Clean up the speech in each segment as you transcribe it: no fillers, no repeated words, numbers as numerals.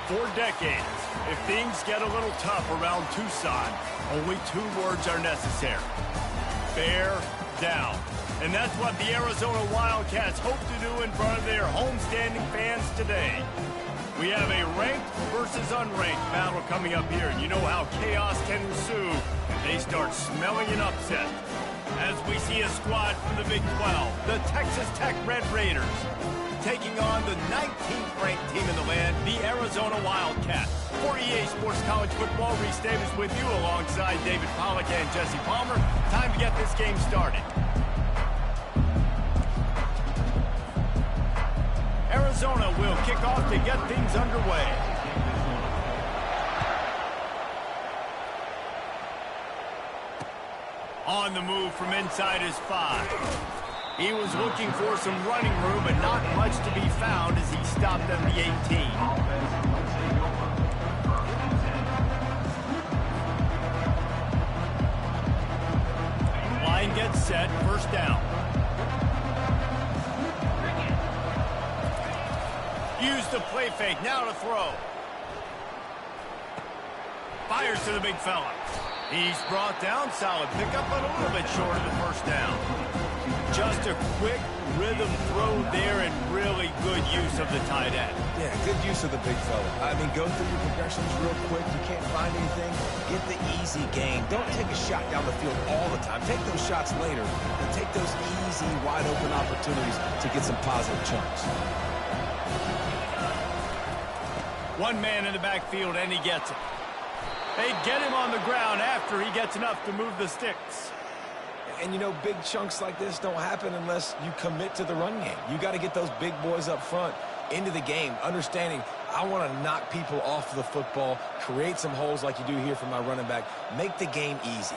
For decades, if things get a little tough around Tucson, only 2 words are necessary. Bear down. And that's what the Arizona Wildcats hope to do in front of their homestanding fans today. We have a ranked versus unranked battle coming up here, and you know how chaos can ensue if they start smelling an upset. As we see a squad from the Big 12, the Texas Tech Red Raiders, taking on the 19th ranked team in the land, the Arizona Wildcats. For EA Sports College Football, Reese Davis with you alongside David Pollack and Jesse Palmer. Time to get this game started. Arizona will kick off to get things underway. On the move from inside his 5. He was looking for some running room, but not much to be found as he stopped at the 18. Line gets set, first down. Use the play fake, now to throw. Fires to the big fella. He's brought down, solid pickup, but a little bit short of the first down. Just a quick rhythm throw there and really good use of the tight end. Yeah, good use of the big fella. I mean, go through your progressions real quick. You can't find anything. Get the easy gain. Don't take a shot down the field all the time. Take those shots later, but take those easy, wide-open opportunities to get some positive chunks. One man in the backfield, and he gets it. They get him on the ground after he gets enough to move the sticks. And, you know, big chunks like this don't happen unless you commit to the run game. You got to get those big boys up front into the game, understanding I want to knock people off the football, create some holes like you do here for my running back, make the game easy.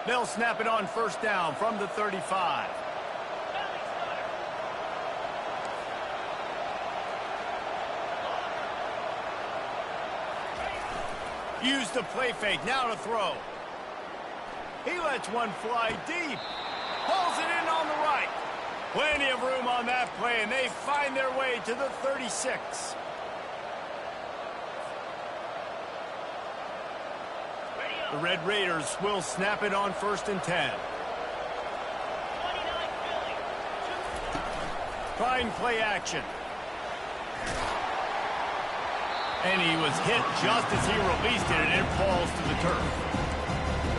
They'll snap it on first down from the 35. Use the play fake, now to throw. He lets one fly deep. Pulls it in on the right. Plenty of room on that play, and they find their way to the 36. The Red Raiders will snap it on first and 10. Trying play action. And he was hit just as he released it, and it falls to the turf.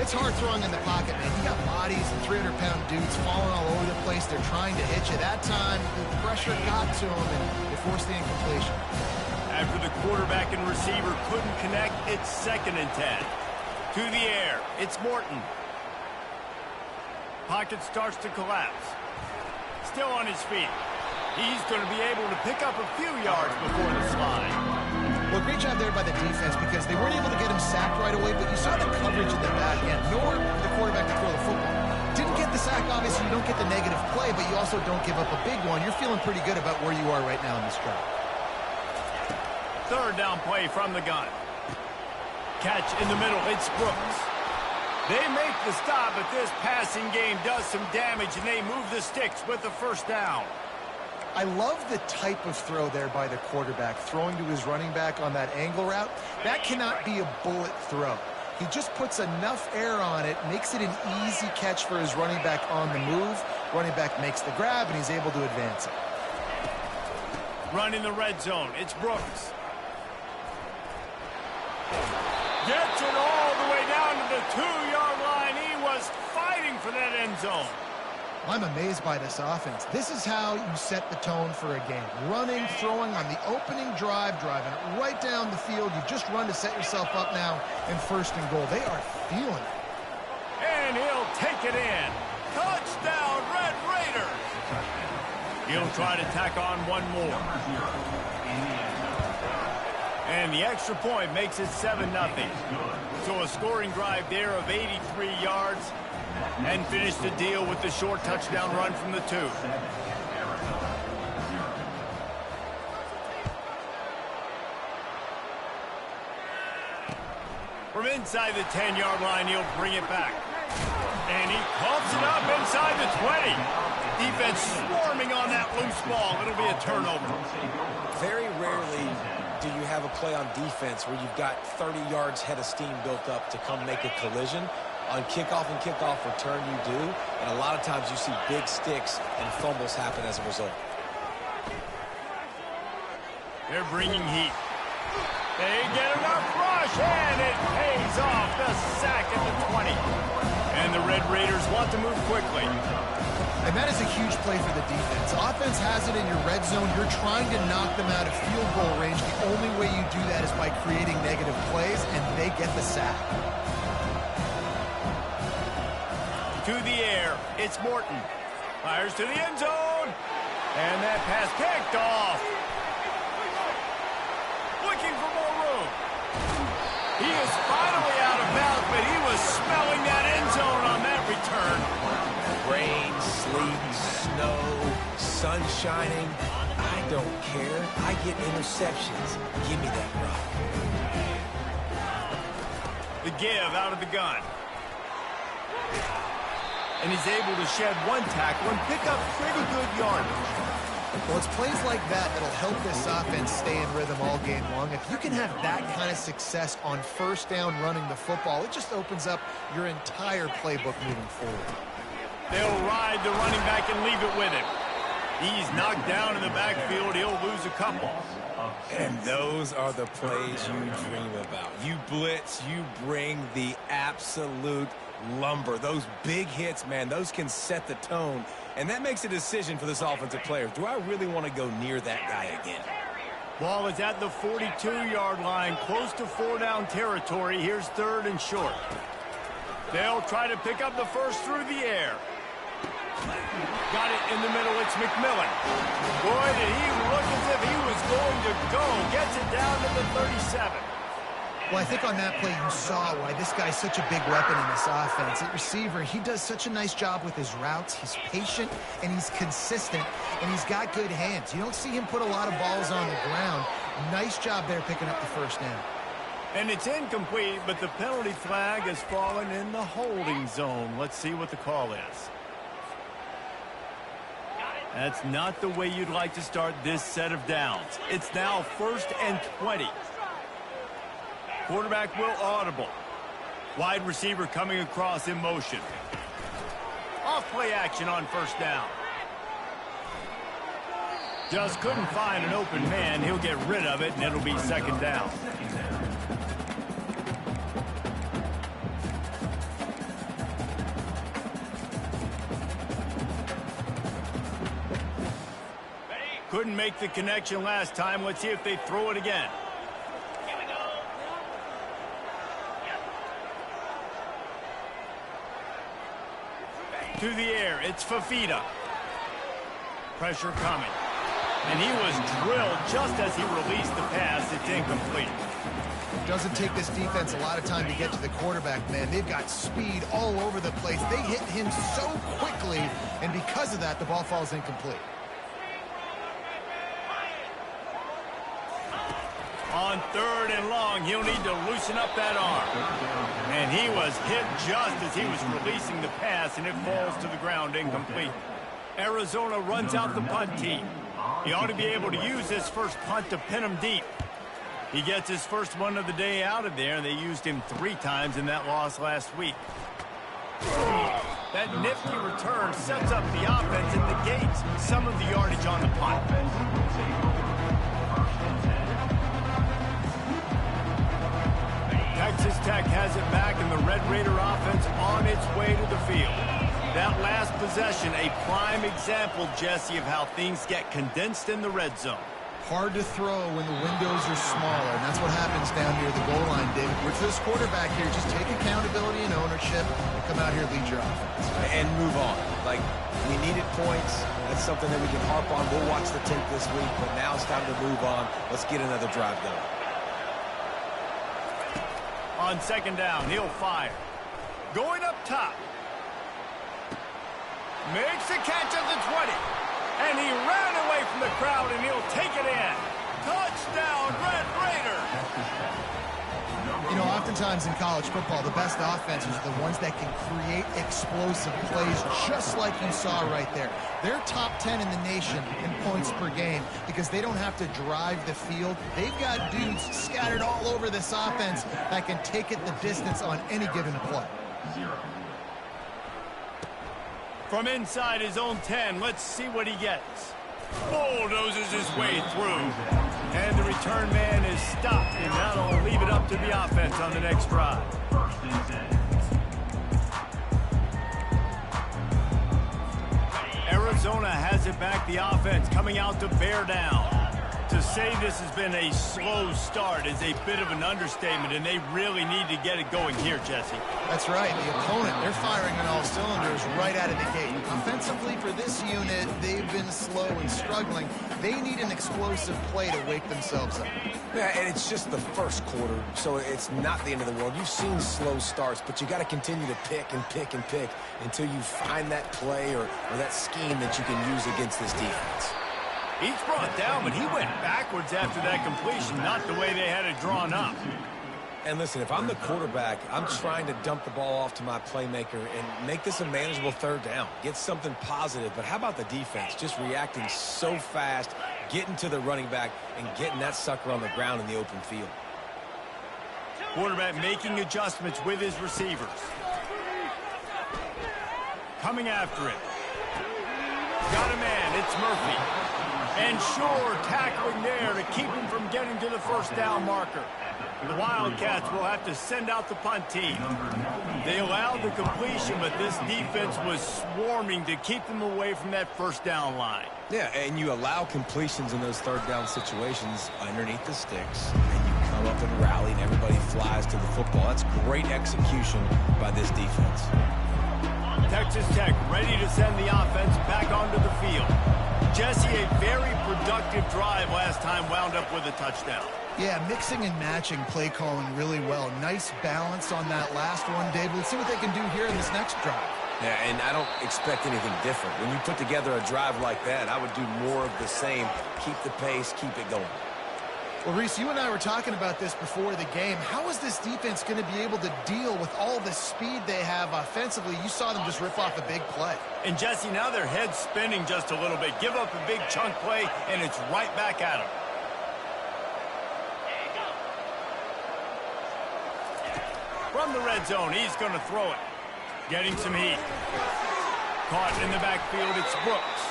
It's hard throwing in the pocket, man. You got bodies and 300-pound dudes falling all over the place. They're trying to hit you. That time, the pressure got to him, and they forced the incompletion. After the quarterback and receiver couldn't connect, it's second and 10. To the air, it's Morton. Pocket starts to collapse. Still on his feet. He's going to be able to pick up a few yards before the slide. Well, great job there by the defense because they weren't able to get him sacked right away, but you saw the coverage in the back end, nor the quarterback to throw the football. Didn't get the sack, obviously. You don't get the negative play, but you also don't give up a big one. You're feeling pretty good about where you are right now in this drive. Third down play from the gun. Catch in the middle. It's Brooks. They make the stop, but this passing game does some damage, and they move the sticks with the first down. I love the type of throw there by the quarterback, throwing to his running back on that angle route. That cannot be a bullet throw. He just puts enough air on it, makes it an easy catch for his running back on the move. Running back makes the grab, and he's able to advance it. Run in the red zone. It's Brooks. Gets it all the way down to the 2-yard line. He was fighting for that end zone. I'm amazed by this offense. This is how you set the tone for a game. Running, throwing on the opening drive, driving it right down the field. You just run to set yourself up now in first and goal. They are feeling it. And he'll take it in. Touchdown, Red Raiders. He'll try to tack on one more. And the extra point makes it 7-0. So a scoring drive there of 83 yards. And finish the deal with the short touchdown run from the 2. From inside the 10-yard line, he'll bring it back. And he pumps it up inside the 20. Defense swarming on that loose ball. It'll be a turnover. Very rarely do you have a play on defense where you've got 30 yards head of steam built up to come make a collision. On kickoff and kickoff return, you do. And a lot of times you see big sticks and fumbles happen as a result. They're bringing heat. They get enough rush, and it pays off. The sack at the 20. And the Red Raiders want to move quickly. And that is a huge play for the defense. Offense has it in your red zone. You're trying to knock them out of field goal range. The only way you do that is by creating negative plays, and they get the sack. To the air, it's Morton. Fires to the end zone. And that pass picked off. Looking for more room. He is finally out of bounds, but he was smelling that end zone on that return. Rain, sleet, snow, sun shining. I don't care. I get interceptions. Give me that rock. The give out of the gun. And he's able to shed one tackle and pick up pretty good yardage. Well, it's plays like that that'll help this offense stay in rhythm all game long. If you can have that kind of success on first down running the football, it just opens up your entire playbook moving forward. They'll ride the running back and leave it with him. He's knocked down in the backfield. He'll lose a couple. And those are the plays you dream about. You blitz, you bring the absolute lumber. Those big hits, man, those can set the tone. And that makes a decision for this offensive player. Do I really want to go near that guy again? Ball is at the 42-yard line, close to 4-down territory. Here's 3rd and short. They'll try to pick up the first through the air. Got it in the middle. It's McMillan. Boy, did he look as if he was going to go. Gets it down to the 37. Well, I think on that play you saw why this guy's such a big weapon in this offense. At receiver, he does such a nice job with his routes. He's patient, and he's consistent, and he's got good hands. You don't see him put a lot of balls on the ground. Nice job there picking up the first down. And it's incomplete, but the penalty flag has fallen in the holding zone. Let's see what the call is. That's not the way you'd like to start this set of downs. It's now 1st and 20. Quarterback will audible. Wide receiver coming across in motion. Off play action on first down. Just couldn't find an open man. He'll get rid of it, and it'll be 2nd down. Couldn't make the connection last time. Let's see if they throw it again. To the air, it's Fafita. Pressure coming. And he was drilled just as he released the pass. It's incomplete. Doesn't take this defense a lot of time to get to the quarterback, man. They've got speed all over the place. They hit him so quickly, and because of that, the ball falls incomplete. On 3rd and long, he'll need to loosen up that arm. And he was hit just as he was releasing the pass, and it falls to the ground incomplete. Arizona runs out the punt team. He ought to be able to use this first punt to pin him deep. He gets his first one of the day out of there. They used him 3 times in that loss last week. That nifty return sets up the offense and negates some of the yardage on the punt. Texas Tech has it back, and the Red Raider offense on its way to the field. That last possession, a prime example, Jesse, of how things get condensed in the red zone. Hard to throw when the windows are smaller, and that's what happens down near the goal line, David. With this quarterback here, just take accountability and ownership and come out here and lead your offense. And move on. Like, we needed points. That's something that we can harp on. We'll watch the tape this week, but now it's time to move on. Let's get another drive done. On 2nd down, he'll fire. Going up top. Makes the catch at the 20. And he ran away from the crowd, and he'll take it in. Touchdown, Red Raiders! You know, oftentimes in college football, the best offenses are the ones that can create explosive plays, just like you saw right there. They're top 10 in the nation in points per game because they don't have to drive the field. They've got dudes scattered all over this offense that can take it the distance on any given play. From inside his own 10, let's see what he gets. Bulldozes his way through. And the return man is stopped, and that'll leave it up to the offense on the next drive. Arizona has it back, the offense coming out to bear down. To say this has been a slow start is a bit of an understatement, and they really need to get it going here, Jesse. That's right. The opponent, they're firing on all cylinders right out of the gate. Offensively for this unit, they've been slow and struggling. They need an explosive play to wake themselves up. Yeah, and it's just the first quarter, so it's not the end of the world. You've seen slow starts, but you got to continue to pick and pick and pick until you find that play or that scheme that you can use against this defense. He's brought down, but he went backwards after that completion, not the way they had it drawn up. And listen, if I'm the quarterback, I'm trying to dump the ball off to my playmaker and make this a manageable third down. Get something positive. But how about the defense? Just reacting so fast, getting to the running back, and getting that sucker on the ground in the open field. Quarterback making adjustments with his receivers. Coming after it. Got a man, it's Murphy. And sure, tackling there to keep him from getting to the first down marker. The Wildcats will have to send out the punt team. They allowed the completion, but this defense was swarming to keep them away from that first down line. Yeah, and you allow completions in those third down situations underneath the sticks, and you come up and rally, and everybody flies to the football. That's great execution by this defense. Texas Tech ready to send the offense back onto the field. Jesse, a very productive drive last time, wound up with a touchdown. Yeah, mixing and matching play calling really well. Nice balance on that last one, Dave. Let's see what they can do here in this next drive. Yeah, and I don't expect anything different. When you put together a drive like that, I would do more of the same. Keep the pace, keep it going. Well, Reese, you and I were talking about this before the game. How is this defense going to be able to deal with all the speed they have offensively? You saw them just rip off a big play. And, Jesse, now their head's spinning just a little bit. Give up a big chunk play, and it's right back at them. From the red zone, he's going to throw it. Getting some heat. Caught in the backfield, it's Brooks.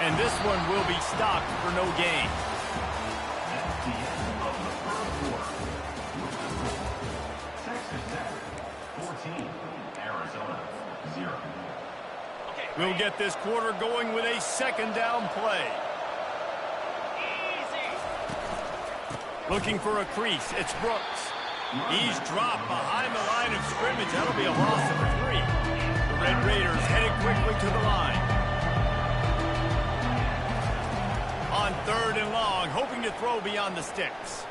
And this one will be stopped for no gain. We'll get this quarter going with a second down play. Looking for a crease, it's Brooks. He's dropped behind the line of scrimmage. That'll be a loss of 3. The Red Raiders headed quickly to the line. On 3rd and long, hoping to throw beyond the sticks.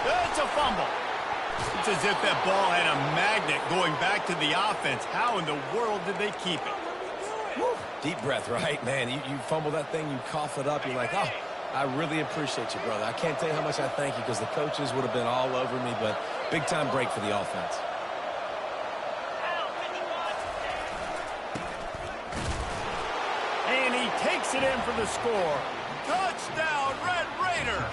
That's a fumble. It's as if that ball had a magnet going back to the offense. How in the world did they keep it? Woo. Deep breath, right, man? You fumble that thing, you cough it up, you're like, oh, I really appreciate you, brother. I can't tell you how much I thank you because the coaches would have been all over me, but big-time break for the offense. And he takes it in for the score. Touchdown, Red Raider!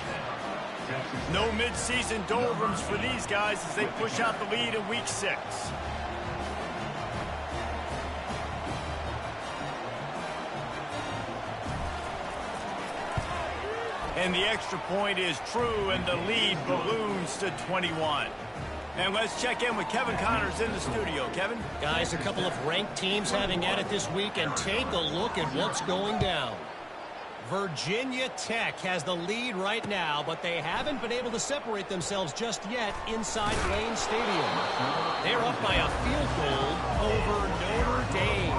No midseason doldrums for these guys as they push out the lead in Week 6. And the extra point is true, and the lead balloons to 21. And let's check in with Kevin Connors in the studio. Kevin? Guys, a couple of ranked teams having at it this week, and take a look at what's going down. Virginia Tech has the lead right now, but they haven't been able to separate themselves just yet inside Wayne Stadium. They're up by a field goal over Notre Dame.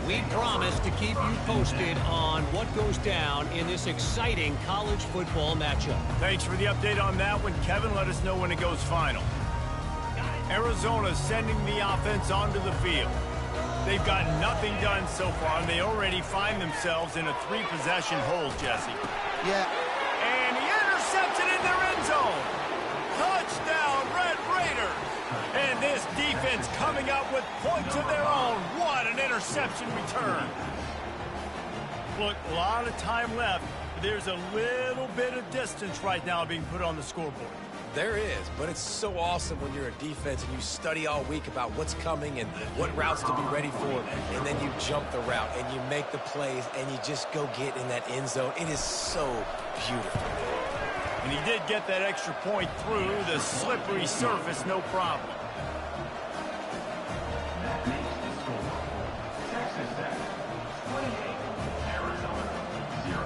We promise to keep you posted on what goes down in this exciting college football matchup. Thanks for the update on that one, Kevin. Let us know when it goes final. Arizona sending the offense onto the field. They've got nothing done so far, and they already find themselves in a 3-possession hold, Jesse. Yeah. And he coming up with points of their own. What an interception return. Look, a lot of time left. There's a little bit of distance right now being put on the scoreboard. There is, but it's so awesome when you're a defense and you study all week about what's coming and what routes to be ready for, and then you jump the route and you make the plays and you just go get in that end zone. It is so beautiful. And he did get that extra point through the slippery surface, no problem. That makes the score. Texas Tech, 28, Arizona, 0.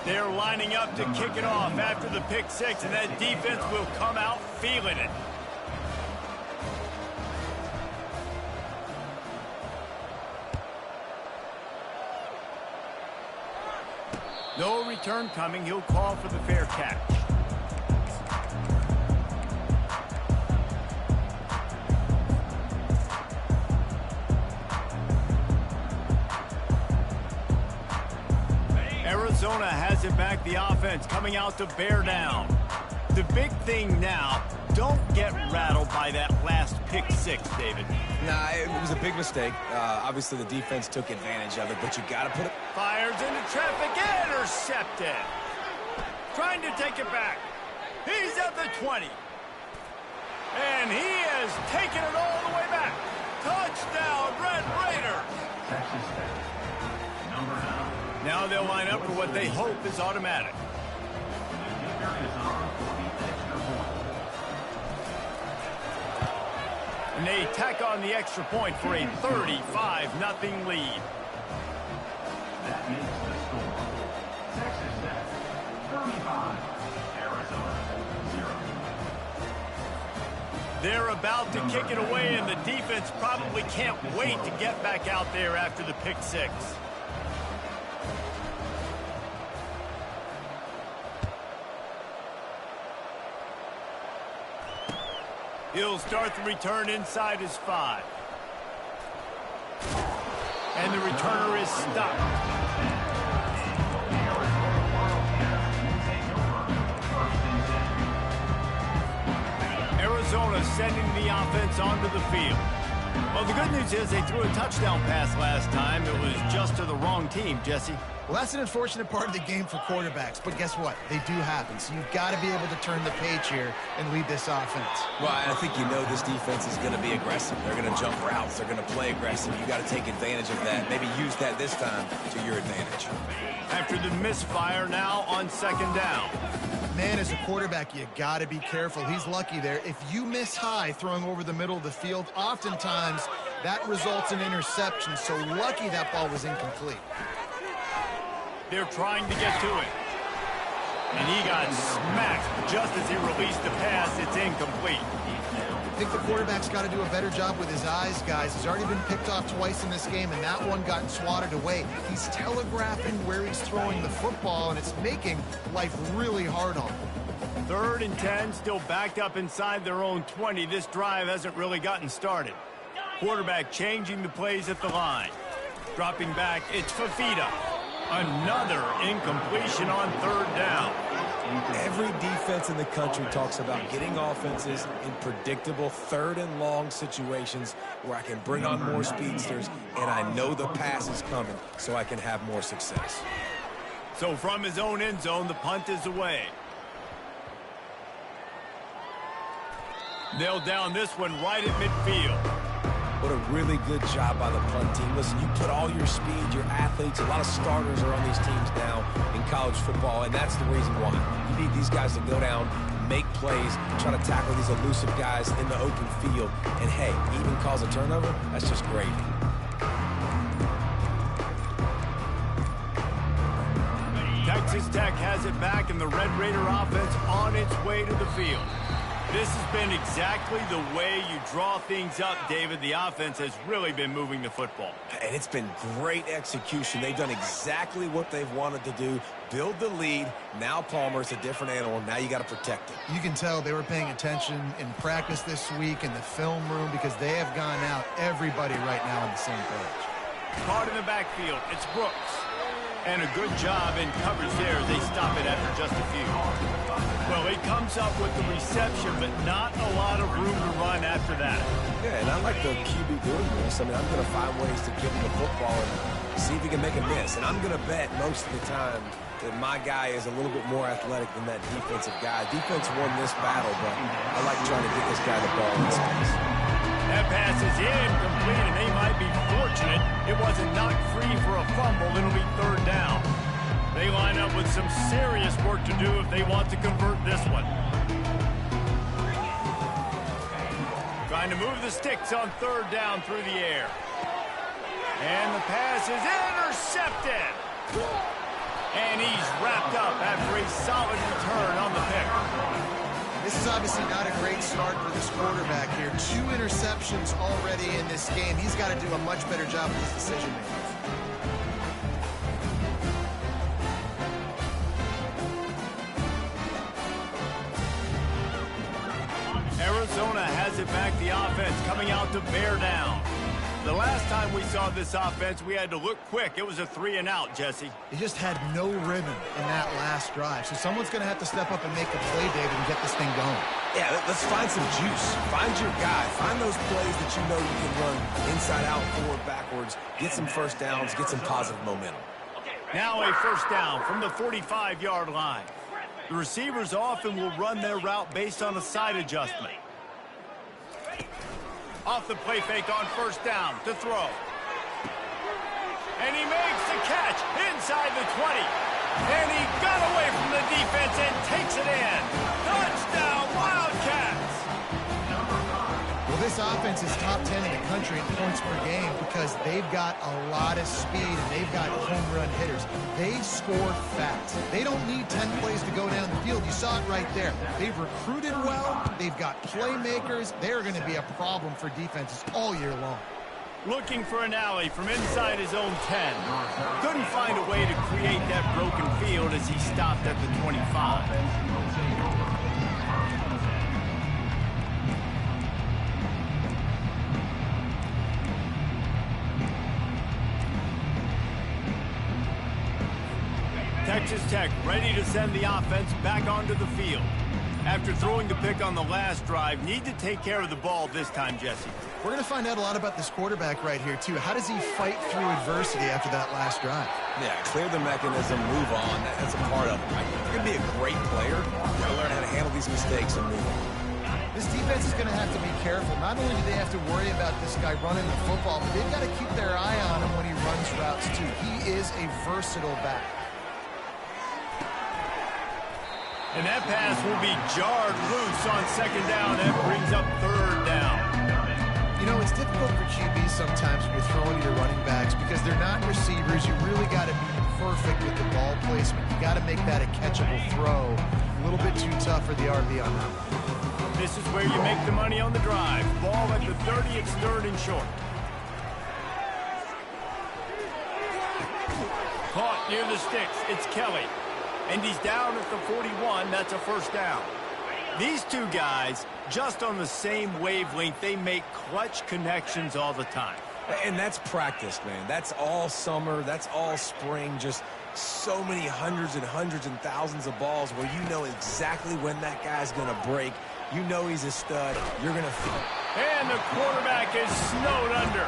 They're lining up to kick it off after the pick six, and that defense will come out feeling it. No return coming. He'll call for the fair catch. Arizona has it back, the offense coming out to bear down. The big thing now, don't get rattled by that last pick six, David. Nah, it was a big mistake. Obviously, the defense took advantage of it, but you got to put it... Fires into traffic, intercepted. Trying to take it back. He's at the 20. And he has taken it all the way back. Touchdown, Red Raiders. Texas Tech, number 9. Now they'll line up for what they hope is automatic. The kicker is on for the extra point. And they tack on the extra point for a 35-0 lead. That makes the score. Texas Tech, 35, Arizona, 0. They're about to kick it away, and the defense probably can't wait to get back out there after the pick six. He'll start the return inside his 5. And the returner is stopped. Arizona sending the offense onto the field. Well, the good news is they threw a touchdown pass last time. It was just to the wrong team, Jesse. Well, that's an unfortunate part of the game for quarterbacks, but guess what? They do happen, so you've got to be able to turn the page here and lead this offense. Well, I think you know this defense is going to be aggressive. They're going to jump routes. They're going to play aggressive. You got to take advantage of that. Maybe use that this time to your advantage. After the misfire, now on second down. Man, as a quarterback, you got to be careful. He's lucky there. If you miss high throwing over the middle of the field, oftentimes that results in interception. So lucky that ball was incomplete. They're trying to get to it. And he got smacked just as he released the pass. It's incomplete. I think the quarterback's got to do a better job with his eyes, guys. He's already been picked off twice in this game, and that one got swatted away. He's telegraphing where he's throwing the football, and it's making life really hard on him. 3rd and 10, still backed up inside their own 20. This drive hasn't really gotten started. Quarterback changing the plays at the line. Dropping back, it's Fafita. Another incompletion on 3rd down. Every defense in the country talks about getting offenses in predictable 3rd and long situations where I can bring on more speedsters and I know the pass is coming so I can have more success. So from his own end zone, the punt is away. They'll down this one right at midfield. What a really good job by the punt team. Listen, you put all your speed, your athletes, a lot of starters are on these teams now in college football, and that's the reason why. You need these guys to go down, make plays, try to tackle these elusive guys in the open field, and hey, even cause a turnover, that's just gravy. Texas Tech has it back, and the Red Raider offense on its way to the field. This has been exactly the way you draw things up, David. The offense has really been moving the football. And it's been great execution. They've done exactly what they've wanted to do. Build the lead. Now Palmer's a different animal. Now you got to protect it. You can tell they were paying attention in practice this week in the film room because they have gone out, everybody right now on the same page. Caught in the backfield. It's Brooks. And a good job in coverage there as they stop it after just a few. Well, he comes up with the reception, but not a lot of room to run after that. Yeah, and I like the QB doing this. I mean, I'm going to find ways to give him the football and see if he can make a miss. And I'm going to bet most of the time that my guy is a little bit more athletic than that defensive guy. Defense won this battle, but I like trying to get this guy the ball in space. That pass is incomplete, and they might be fortunate it wasn't knocked free for a fumble. It'll be third down. They line up with some serious work to do if they want to convert this one. Trying to move the sticks on third down through the air. And the pass is intercepted. And he's wrapped up after a solid return on the pick. This is obviously not a great start for this quarterback here. 2 interceptions already in this game. He's got to do a much better job of his decision-making. Arizona has it back, the offense coming out to bear down. The last time we saw this offense, we had to look quick. It was a 3-and-out, Jesse. He just had no rhythm in that last drive. So someone's going to have to step up and make a play, David, and get this thing going. Yeah, let's find some juice. Find your guy. Find those plays that you know you can run inside out, forward, backwards. Get some first downs. Get some positive momentum. Now a first down from the 45-yard line. The receivers often will run their route based on a side adjustment. Off the play fake on first down to throw. And he makes the catch inside the 20. And he got away from the defense and takes it in. Touchdown, Wildcats! Well, this offense is top 10 in the country in points per game because they've got a lot of speed and they've got home run hitters. They score fast. They don't need 10 plays to go down the field. You saw it right there. They've recruited well. They've got playmakers. They're going to be a problem for defenses all year long. Looking for an alley from inside his own 10. Couldn't find a way to create that broken field as he stopped at the 25. Texas Tech ready to send the offense back onto the field. After throwing the pick on the last drive, need to take care of the ball this time, Jesse. We're going to find out a lot about this quarterback right here, too. How does he fight through adversity after that last drive? Yeah, clear the mechanism, move on. That's a part of it, right? If you're going to be a great player, you got to learn how to handle these mistakes and move on. This defense is going to have to be careful. Not only do they have to worry about this guy running the football, but they've got to keep their eye on him when he runs routes, too. He is a versatile back. And that pass will be jarred loose on second down. That brings up third down. You know, it's difficult for QBs sometimes when you're throwing to your running backs because they're not receivers. You really got to be perfect with the ball placement. You got to make that a catchable throw. A little bit too tough for the RB on that. This is where you make the money on the drive. Ball at the 30, it's third and short. Caught near the sticks. It's Kelly. And he's down at the 41. That's a first down. These two guys, just on the same wavelength, they make clutch connections all the time. And that's practice, man. That's all summer. That's all spring. Just so many hundreds and thousands of balls where you know exactly when that guy's going to break. You know he's a stud. You're going to feel it. And the quarterback is snowed under.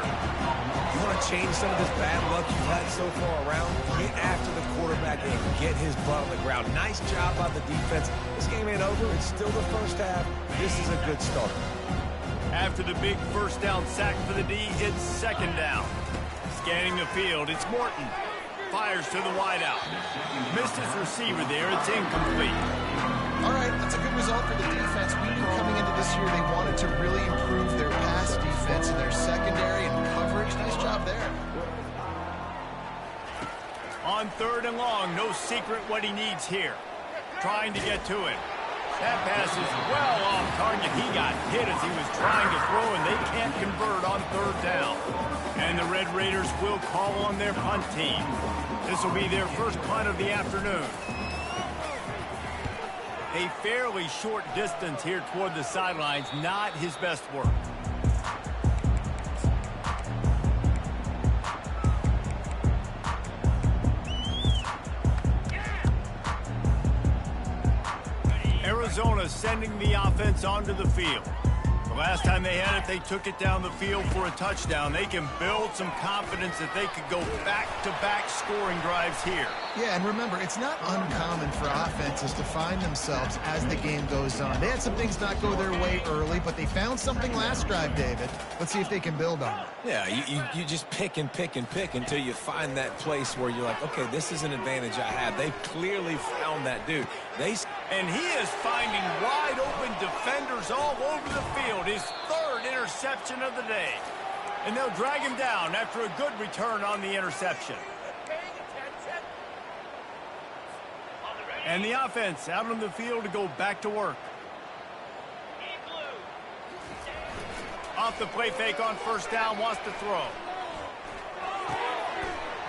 You want to change some of this bad luck you've had so far around? Get after the quarterback and get his butt on the ground. Nice job by the defense. This game ain't over. It's still the first half. This is a good start. After the big first down sack for the D, it's second down. Scanning the field, it's Morton. Fires to the wideout. Missed his receiver there. It's incomplete. All right, that's a good result for the defense. We knew coming into this year they wanted to really improve their pass defense in their secondary and coverage. Nice job there. On third and long, no secret what he needs here. Trying to get to it. That pass is well off target. He got hit as he was trying to throw, and they can't convert on third down. And the Red Raiders will call on their punt team. This will be their first punt of the afternoon. A fairly short distance here toward the sidelines, not his best work. Arizona sending the offense onto the field. The last time they had it, they took it down the field for a touchdown. They can build some confidence that they could go back-to-back scoring drives here. Yeah, and remember, it's not uncommon for offenses to find themselves as the game goes on. They had some things not go their way early, but they found something last drive, David. Let's see if they can build on it. Yeah, you just pick and pick and pick until you find that place where you're like, okay, this is an advantage I have. They clearly found that dude. And he is finding wide-open defenders all over the field. His third interception of the day. And they'll drag him down after a good return on the interception. And the offense out on the field to go back to work. Off the play fake on first down, wants to throw.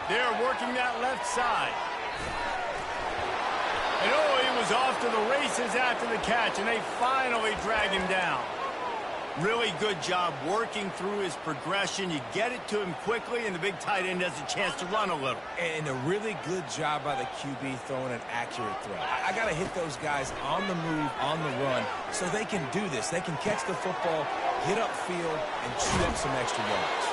They're working that left side. And oh, he was off to the races after the catch, and they finally drag him down. Really good job working through his progression. You get it to him quickly, and the big tight end has a chance to run a little. And a really good job by the QB throwing an accurate throw. I got to hit those guys on the move, on the run, so they can do this. They can catch the football, get upfield, and chew up some extra yards.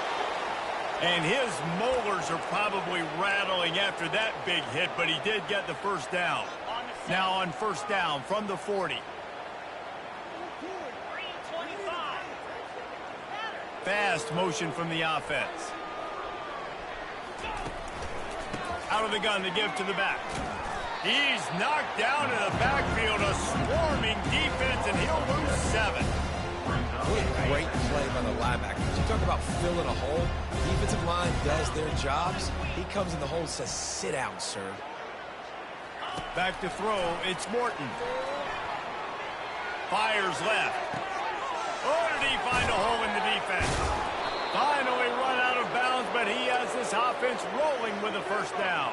And his molars are probably rattling after that big hit, but he did get the first down. Now on first down from the 40. Fast motion from the offense. Out of the gun to give to the back. He's knocked down in the backfield, a swarming defense, and he'll lose 7. What a great play by the linebacker. You talk about filling a hole. The defensive line does their jobs. He comes in the hole and says, sit down, sir. Back to throw, it's Morton. Fires left. Oh, did he find a hole in the defense? Finally run out of bounds, but he has this offense rolling with a first down.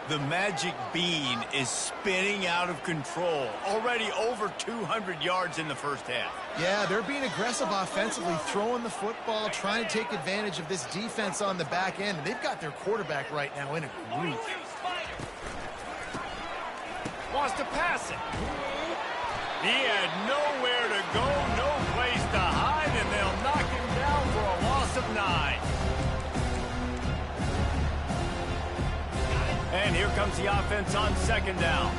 The magic bean is spinning out of control. Already over 200 yards in the first half. Yeah, they're being aggressive offensively, throwing the football, trying to take advantage of this defense on the back end. And they've got their quarterback right now in a groove. Wants to pass it. He had nowhere to go, no place to hide, and they'll knock him down for a loss of 9. And here comes the offense on second down.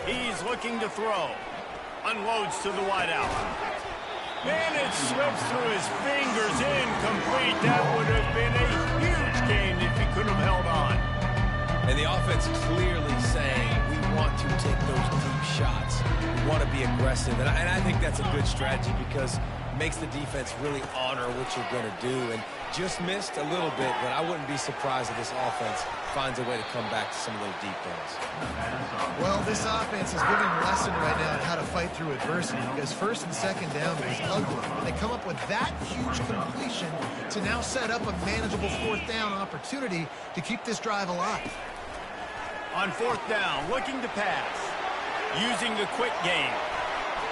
He's looking to throw. Unloads to the wideout. And it slips through his fingers, incomplete. That would have been a huge gain if he could have held on. And the offense clearly saying, we want to take those deep shots. We want to be aggressive. And I think that's a good strategy because it makes the defense really honor what you're going to do. And just missed a little bit, but I wouldn't be surprised if this offense finds a way to come back to some of those deep throws. Well, this offense is giving a lesson right now on how to fight through adversity because first and second down was ugly. And they come up with that huge completion to now set up a manageable fourth down opportunity to keep this drive alive. On fourth down, looking to pass. Using the quick game.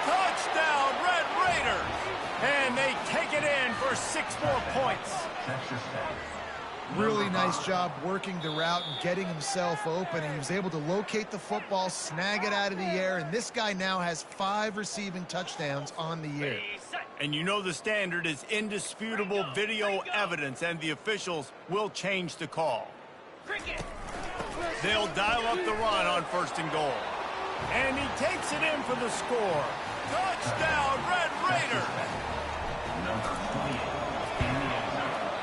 Touchdown, Red Raiders! And they take it in for 6 more points. Really nice job working the route and getting himself open. And he was able to locate the football, snag it out of the air, and this guy now has 5 receiving touchdowns on the year. And you know the standard is indisputable video evidence, and the officials will change the call. They'll dial up the run on first and goal. And he takes it in for the score. Touchdown, Red Raiders!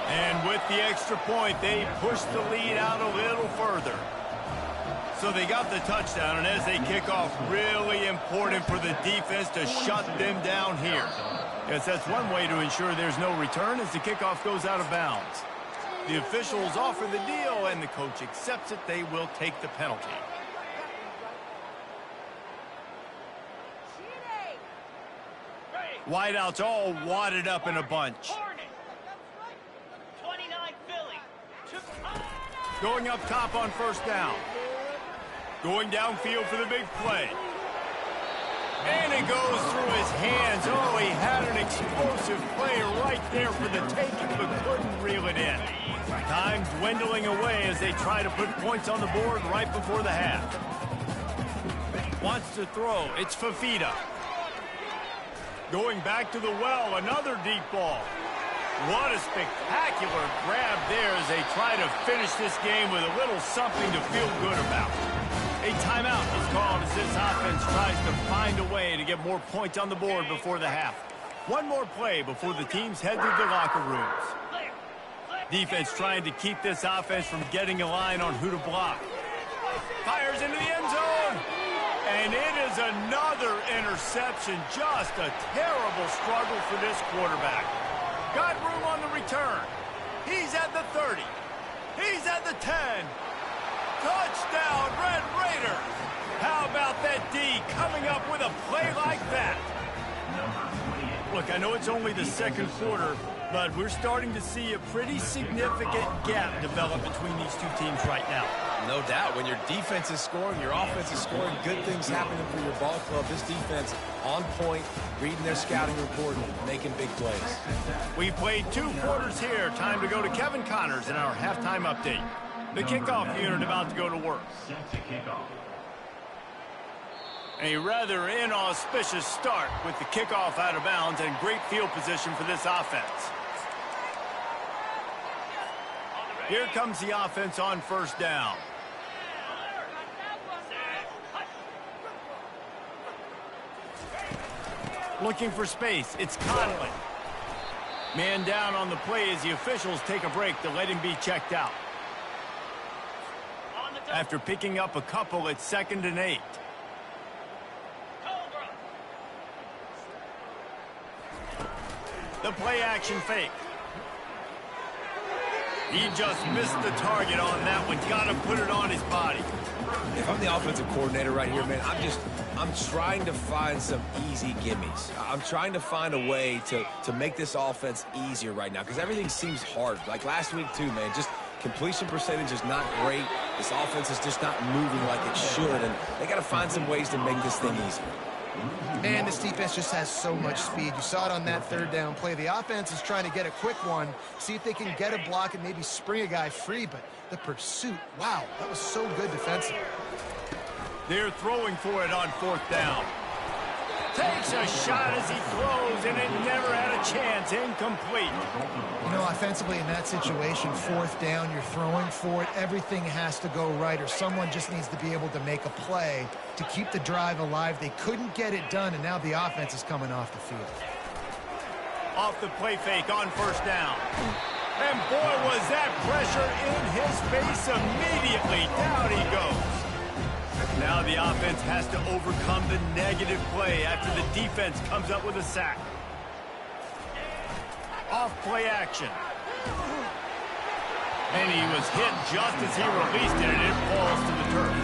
And with the extra point, they push the lead out a little further. So they got the touchdown, and as they kick off, really important for the defense to shut them down here. Yes, that's one way to ensure there's no return as the kickoff goes out of bounds. The officials offer the deal, and the coach accepts it. They will take the penalty. Wideouts all wadded up in a bunch. Going up top on first down. Going downfield for the big play. And it goes through his hands. Oh, he had an explosive play right there for the taking, but couldn't reel it in. Time dwindling away as they try to put points on the board right before the half. Wants to throw. It's Fafita. Going back to the well, another deep ball. What a spectacular grab there as they try to finish this game with a little something to feel good about. A timeout is called as this offense tries to find a way to get more points on the board before the half. One more play before the teams head to the locker rooms. Defense trying to keep this offense from getting a line on who to block. Fires into the end zone. And it is another interception. Just a terrible struggle for this quarterback. Got room on the return. He's at the 30. He's at the 10. Touchdown, Red Raiders. How about that D coming up with a play like that? Look, I know it's only the second quarter, but we're starting to see a pretty significant gap develop between these two teams right now. No doubt. When your defense is scoring, your offense is scoring, good things happening for your ball club. This defense on point, reading their scouting report, making big plays. We've played 2 quarters here. Time to go to Kevin Connors in our halftime update. The kickoff unit about to go to work. A rather inauspicious start with the kickoff out of bounds and great field position for this offense. Here comes the offense on first down. Looking for space. It's Conley. Man down on the play as the officials take a break to let him be checked out. After picking up a couple, it's 2nd and 8. The play action fake. He just missed the target on that one. Got to put it on his body. If I'm the offensive coordinator right here, man, I'm trying to find some easy gimmies. I'm trying to find a way to make this offense easier right now because everything seems hard. Like last week too, man, just completion percentage is not great. This offense is just not moving like it should, and they got to find some ways to make this thing easier. Man, this defense just has so much speed. You saw it on that 3rd down play. The offense is trying to get a quick one, see if they can get a block and maybe spring a guy free, but the pursuit, wow, that was so good defensively. They're throwing for it on 4th down. Takes a shot as he throws, and it never had a chance. Incomplete. You know, offensively in that situation, 4th down, you're throwing for it. Everything has to go right, or someone just needs to be able to make a play to keep the drive alive. They couldn't get it done, and now the offense is coming off the field. Off the play fake on 1st down. And boy, was that pressure in his face immediately. Down he goes. Now the offense has to overcome the negative play after the defense comes up with a sack. Off play action. And he was hit just as he released it, and it falls to the turf.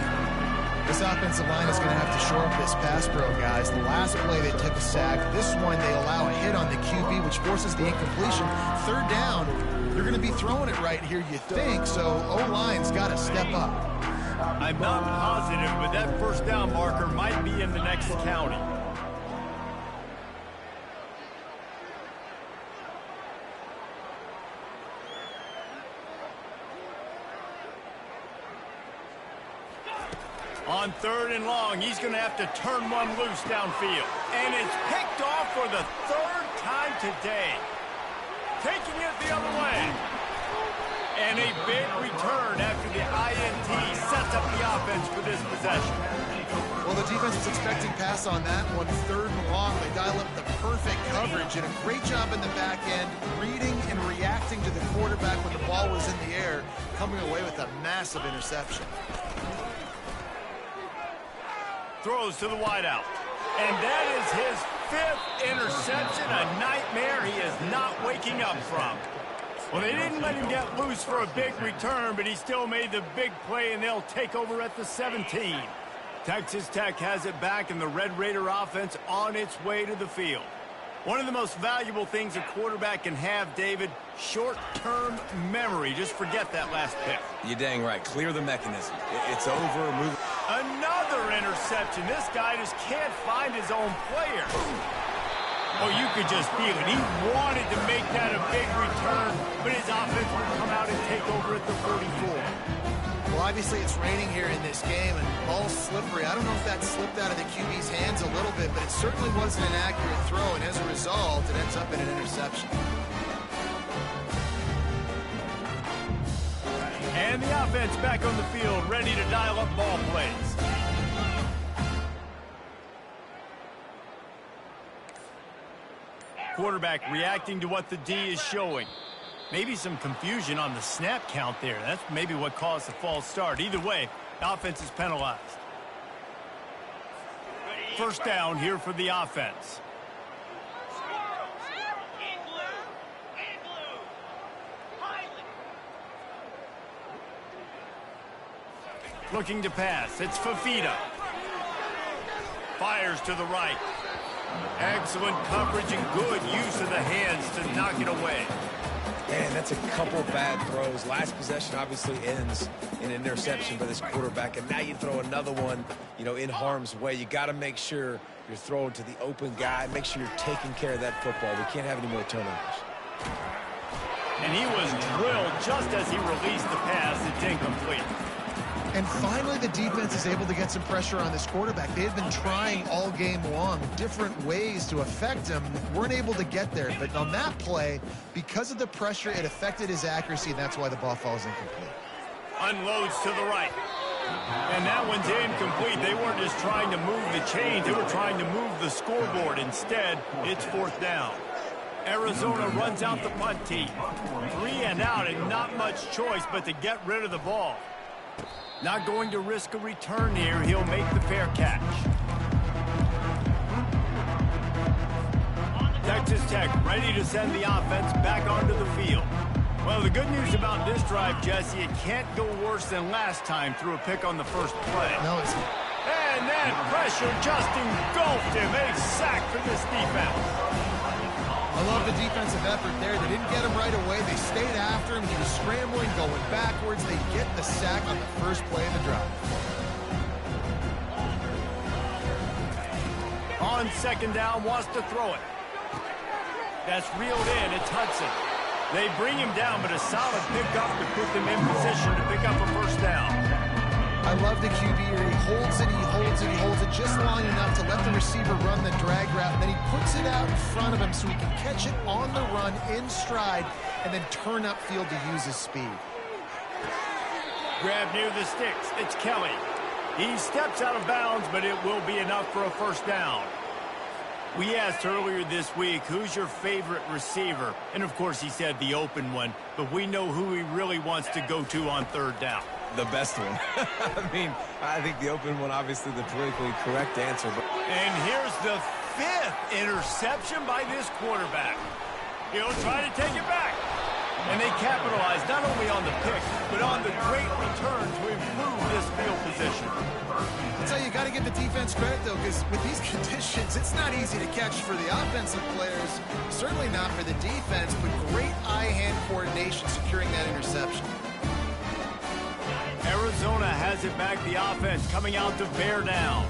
This offensive line is going to have to shore up this pass pro, guys. The last play they took a sack. This one they allow a hit on the QB, which forces the incompletion. 3rd down, you're going to be throwing it right here, you think, so O-line's got to step up. I'm not positive, but that 1st down marker might be in the next county. On 3rd and long, he's going to have to turn one loose downfield. And it's picked off for the 3rd time today. Taking it the other way. And a big return after the INT sets up the offense for this possession. Well, the defense was expecting pass on that one. 3rd and long, they dial up the perfect coverage and a great job in the back end, reading and reacting to the quarterback when the ball was in the air, coming away with a massive interception. Throws to the wideout. And that is his 5th interception, a nightmare he is not waking up from. Well, they didn't let him get loose for a big return, but he still made the big play, and they'll take over at the 17. Texas Tech has it back, and the Red Raider offense on its way to the field. One of the most valuable things a quarterback can have, David, short-term memory. Just forget that last pick. You're dang right. Clear the mechanism. It's over. Move. Another interception. This guy just can't find his own player. Oh, you could just feel it. He wanted to make that a big return, but his offense would come out and take over at the 44. Well, obviously it's raining here in this game, and the ball's slippery. I don't know if that slipped out of the QB's hands a little bit, but it certainly wasn't an accurate throw, and as a result, it ends up in an interception. And the offense back on the field, ready to dial up ball plays. Quarterback reacting to what the D is showing. Maybe some confusion on the snap count there. That's maybe what caused the false start. Either way, the offense is penalized. First down here for the offense. Looking to pass. It's Fafita. Fires to the right. Excellent coverage and good use of the hands to knock it away. Man, that's a couple bad throws. Last possession obviously ends in an interception by this quarterback, and now you throw another one, in harm's way. You got to make sure you're throwing to the open guy. Make sure you're taking care of that football. We can't have any more turnovers. And he was drilled just as he released the pass. It's incomplete. And finally, the defense is able to get some pressure on this quarterback. They had been trying all game long different ways to affect him. Weren't able to get there. But on that play, because of the pressure, it affected his accuracy, and that's why the ball falls incomplete. Unloads to the right. And that one's incomplete. They weren't just trying to move the chains. They were trying to move the scoreboard. Instead, it's fourth down. Arizona runs out the punt team. 3 and out, and not much choice but to get rid of the ball. Not going to risk a return here. He'll make the fair catch. Texas Tech ready to send the offense back onto the field. Well, the good news about this drive, Jesse, it can't go worse than last time through a pick on the first play. No, it's... And that pressure just engulfed him. A sack for this defense. I love the defensive effort there. They didn't get him right away. They stayed after him. He was scrambling, going backwards. They get the sack on the first play of the drive. On second down, wants to throw it. That's reeled in. It's Hudson. They bring him down, but a solid pickup to put them in position to pick up a first down. I love the QB here. He holds it, he holds it, he holds it just long enough to let the receiver run the drag route, and then he puts it out in front of him so he can catch it on the run in stride and then turn upfield to use his speed. Grab near the sticks. It's Kelly. He steps out of bounds, but it will be enough for a first down. We asked earlier this week, who's your favorite receiver? And, of course, he said the open one, but we know who he really wants to go to on third down. The best one. I think the open one, obviously the politically correct answer. But... And here's the 5th interception by this quarterback. He'll try to take it back. And they capitalize not only on the pick, but on the great return to improve this field position. I'll tell you, you got to give the defense credit, though, because with these conditions, it's not easy to catch for the offensive players, certainly not for the defense, but great eye-hand coordination securing that interception. Arizona has it back, the offense coming out to bear down.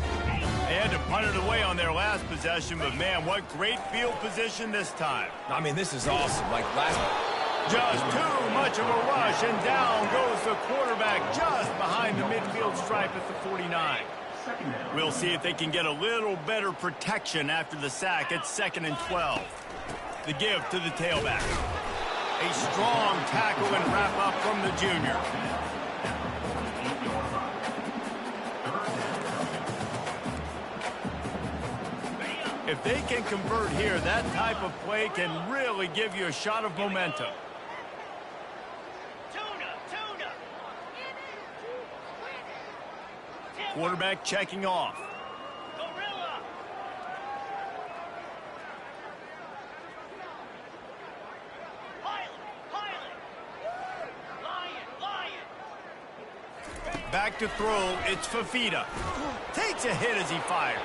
They had to punt it away on their last possession, but man, what great field position this time. I mean, this is awesome. Like last... Just too much of a rush, and down goes the quarterback just behind the midfield stripe at the 49. We'll see if they can get a little better protection after the sack. It's 2nd and 12. The give to the tailback. A strong tackle and wrap up from the junior. If they can convert here, that type of play can really give you a shot of momentum. Quarterback checking off. Back to throw, it's Fafita. Takes a hit as he fires.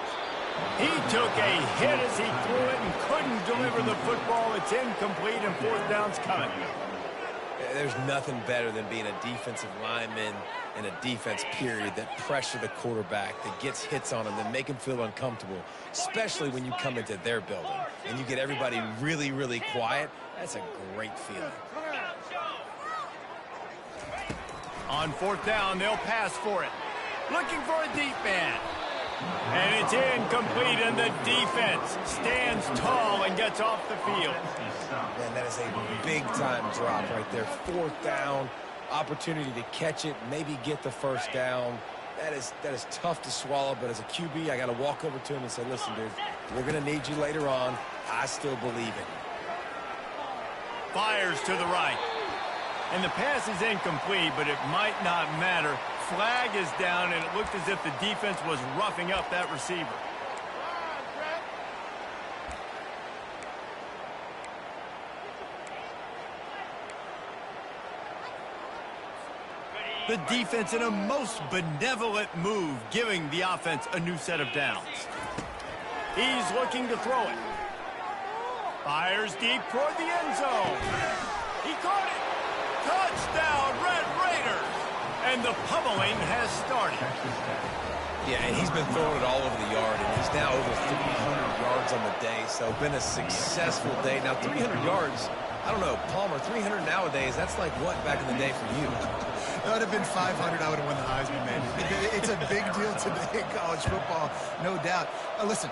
He took a hit as he threw it and couldn't deliver the football. It's incomplete and fourth down's coming. There's nothing better than being a defensive lineman in a defense period that pressure the quarterback, that gets hits on him, that make him feel uncomfortable, especially when you come into their building and you get everybody really, really quiet. That's a great feeling. On fourth down, they'll pass for it. Looking for a deep man. And it's incomplete, and the defense stands tall and gets off the field. Man, that is a big-time drop right there. Fourth down, opportunity to catch it, maybe get the first down. That is tough to swallow, but as a QB, I got to walk over to him and say, listen, dude, we're going to need you later on. I still believe in you. Fires to the right. And the pass is incomplete, but it might not matter. Flag is down, and it looked as if the defense was roughing up that receiver. The defense in a most benevolent move, giving the offense a new set of downs. He's looking to throw it. Fires deep toward the end zone. He caught it. Touchdown, Red Raiders. And the pummeling has started. Yeah, and he's been throwing it all over the yard, and he's now over 300 yards on the day, so been a successful day. Now, 300 yards, I don't know, Palmer, 300 nowadays, that's like what back in the day for you? That would have been 500. I would have won the Heisman, man. It's a big deal today in college football, no doubt. Listen,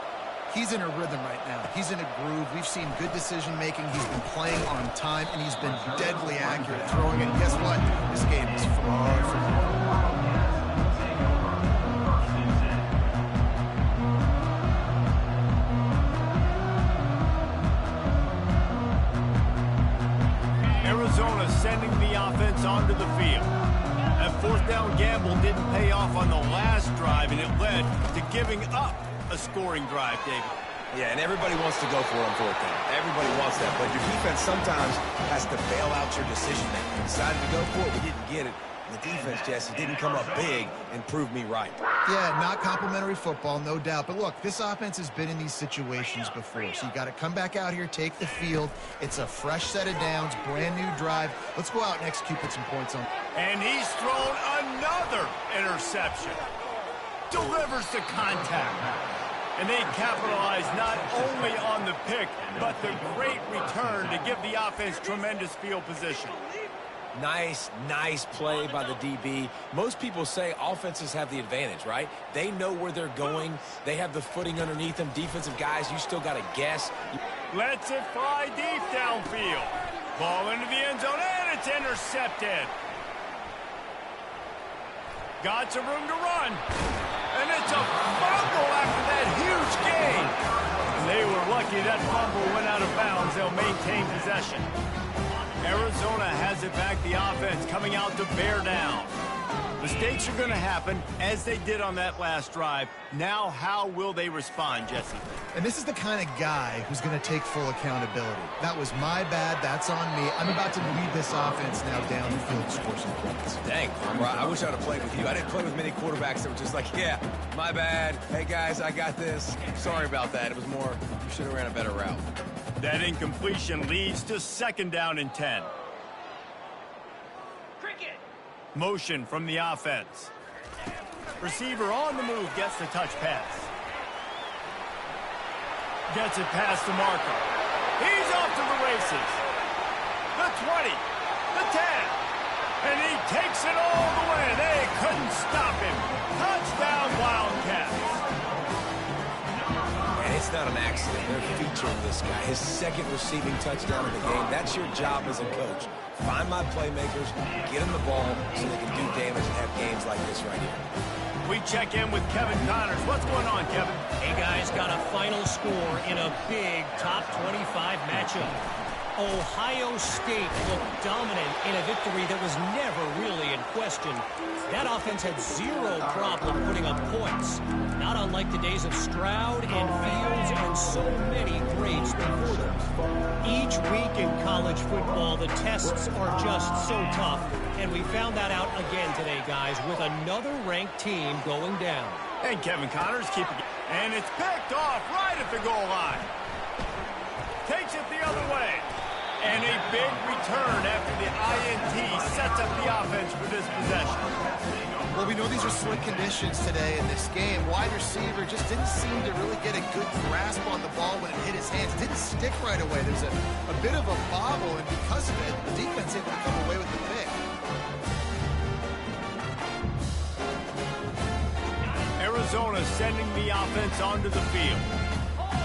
he's in a rhythm right now. He's in a groove. We've seen good decision-making. He's been playing on time, and he's been deadly accurate at throwing it. And guess what? This game is far from over. Arizona sending the offense onto the field. That fourth down gamble didn't pay off on the last drive, and it led to giving up a scoring drive, David. Yeah, and everybody wants to go for it on fourth down. Everybody wants that, but your defense sometimes has to bail out your decision-making. We decided to go for it, we didn't get it. The defense, Jesse, didn't come up big and prove me right. Yeah, not complimentary football, no doubt. But look, this offense has been in these situations before. So you got to come back out here, take the field. It's a fresh set of downs, brand new drive. Let's go out and execute, put some points on. And he's thrown another interception. Delivers the contact. And they capitalize not only on the pick, but the great return to give the offense tremendous field position. Nice play by the DB. Most people say offenses have the advantage, right? They know where they're going. They have the footing underneath them. Defensive guys, you still got to guess. Lets it fly deep downfield. Ball into the end zone, and it's intercepted. Got some room to run. And it's a fumble after that huge gain. And they were lucky that fumble went out of bounds. They'll maintain possession. Arizona has it back, the offense coming out to bear down. Mistakes are going to happen, as they did on that last drive. Now, how will they respond, Jesse? And this is the kind of guy who's going to take full accountability. That was my bad. That's on me. I'm about to lead this offense now down the field to score some points. Dang, I wish I would have played with you. I didn't play with many quarterbacks that were just like, yeah, my bad. Hey, guys, I got this. Sorry about that. It was more, you should have ran a better route. That incompletion leads to second down and 10. Motion from the offense. Receiver on the move gets the touch pass. Gets it past the marker. He's off to the races. The 20, the 10, and he takes it all the way. They couldn't stop him. Touchdown, Wildcats. And it's not an accident. They're featuring this guy. His second receiving touchdown of the game. That's your job as a coach. Find my playmakers, get them the ball so they can do damage and have games like this right here. We check in with Kevin Connors. What's going on, Kevin? Hey, guys, got a final score in a big top 25 matchup. Ohio State looked dominant in a victory that was never really in question. That offense had zero problem putting up points, not unlike the days of Stroud and Fields and so many greats before them. Each week in college football, the tests are just so tough, and we found that out again today, guys, with another ranked team going down. And Kevin Connors keeping it. And it's picked off right at the goal line. Takes it the other way. And a big return after the INT sets up the offense for this possession. Well, we know these are slick conditions today in this game. Wide receiver just didn't seem to really get a good grasp on the ball when it hit his hands. Didn't stick right away. There's a bit of a bobble, and because of it, the defense able to come away with the pick. Arizona sending the offense onto the field.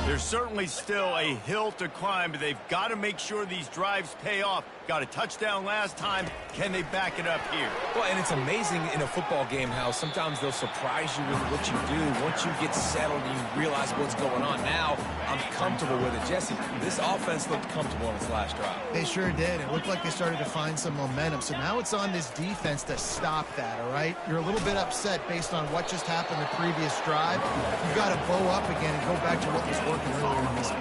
There's certainly still a hill to climb, but they've got to make sure these drives pay off. Got a touchdown last time. Can they back it up here? Well, and it's amazing in a football game how sometimes they'll surprise you with what you do. Once you get settled and you realize what's going on, now I'm comfortable with it. Jesse, this offense looked comfortable on its last drive. They sure did. It looked like they started to find some momentum. So now it's on this defense to stop that, all right? You're a little bit upset based on what just happened the previous drive. You've got to bow up again and go back to what was working earlier in this game.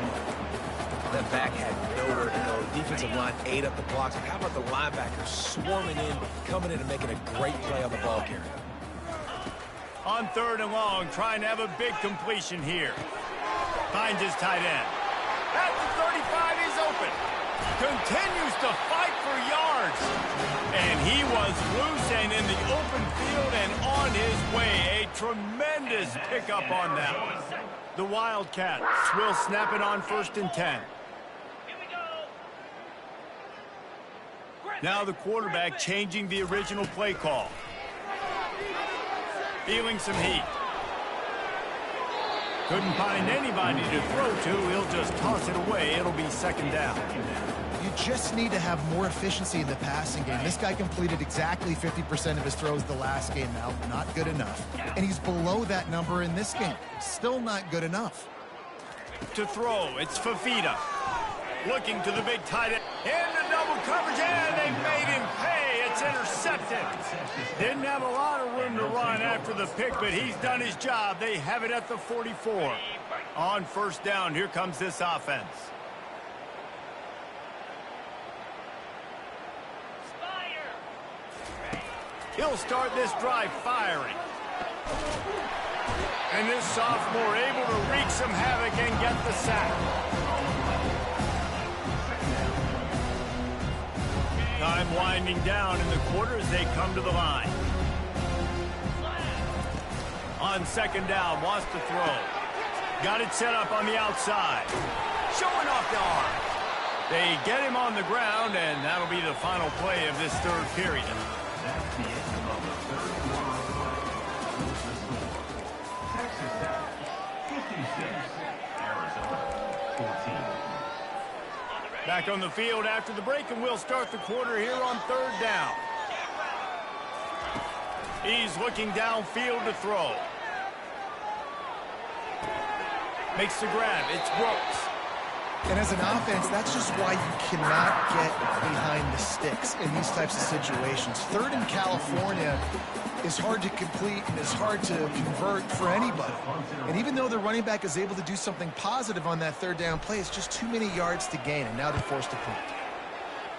That back had nowhere to go. Defensive line ate up the blocks. And how about the linebackers swarming in, coming in and making a great play on the ball carrier? On 3rd and long, trying to have a big completion here. Finds his tight end. At the 35, he's open. Continues to fight for yards. And he was loose and in the open field and on his way. A tremendous pickup on that one. The Wildcats will snap it on 1st and 10. Now the quarterback changing the original play call. Feeling some heat. Couldn't find anybody to throw to. He'll just toss it away. It'll be 2nd down. You just need to have more efficiency in the passing game. This guy completed exactly 50% of his throws the last game. Now, not good enough. And he's below that number in this game. Still not good enough. To throw, it's Fafita. Looking to the big tight end. Into double coverage, and they made him pay. It's intercepted. Didn't have a lot of room to run after the pick, but he's done his job. They have it at the 44. On 1st down, here comes this offense. He'll start this drive firing. And this sophomore able to wreak some havoc and get the sack. Time winding down in the quarter as they come to the line. On 2nd down, wants to throw. Got it set up on the outside. Showing off the arm. They get him on the ground, and that'll be the final play of this 3rd period. That's the end of the 3rd quarter. Texas Tech, 56. Arizona, 14. Back on the field after the break, and we'll start the quarter here on 3rd down. He's looking downfield to throw. Makes the grab. It's Brooks. And as an offense, that's just why you cannot get behind the sticks in these types of situations. 3rd in California is hard to complete and is hard to convert for anybody. And even though the running back is able to do something positive on that 3rd down play, it's just too many yards to gain, and now they're forced to punt.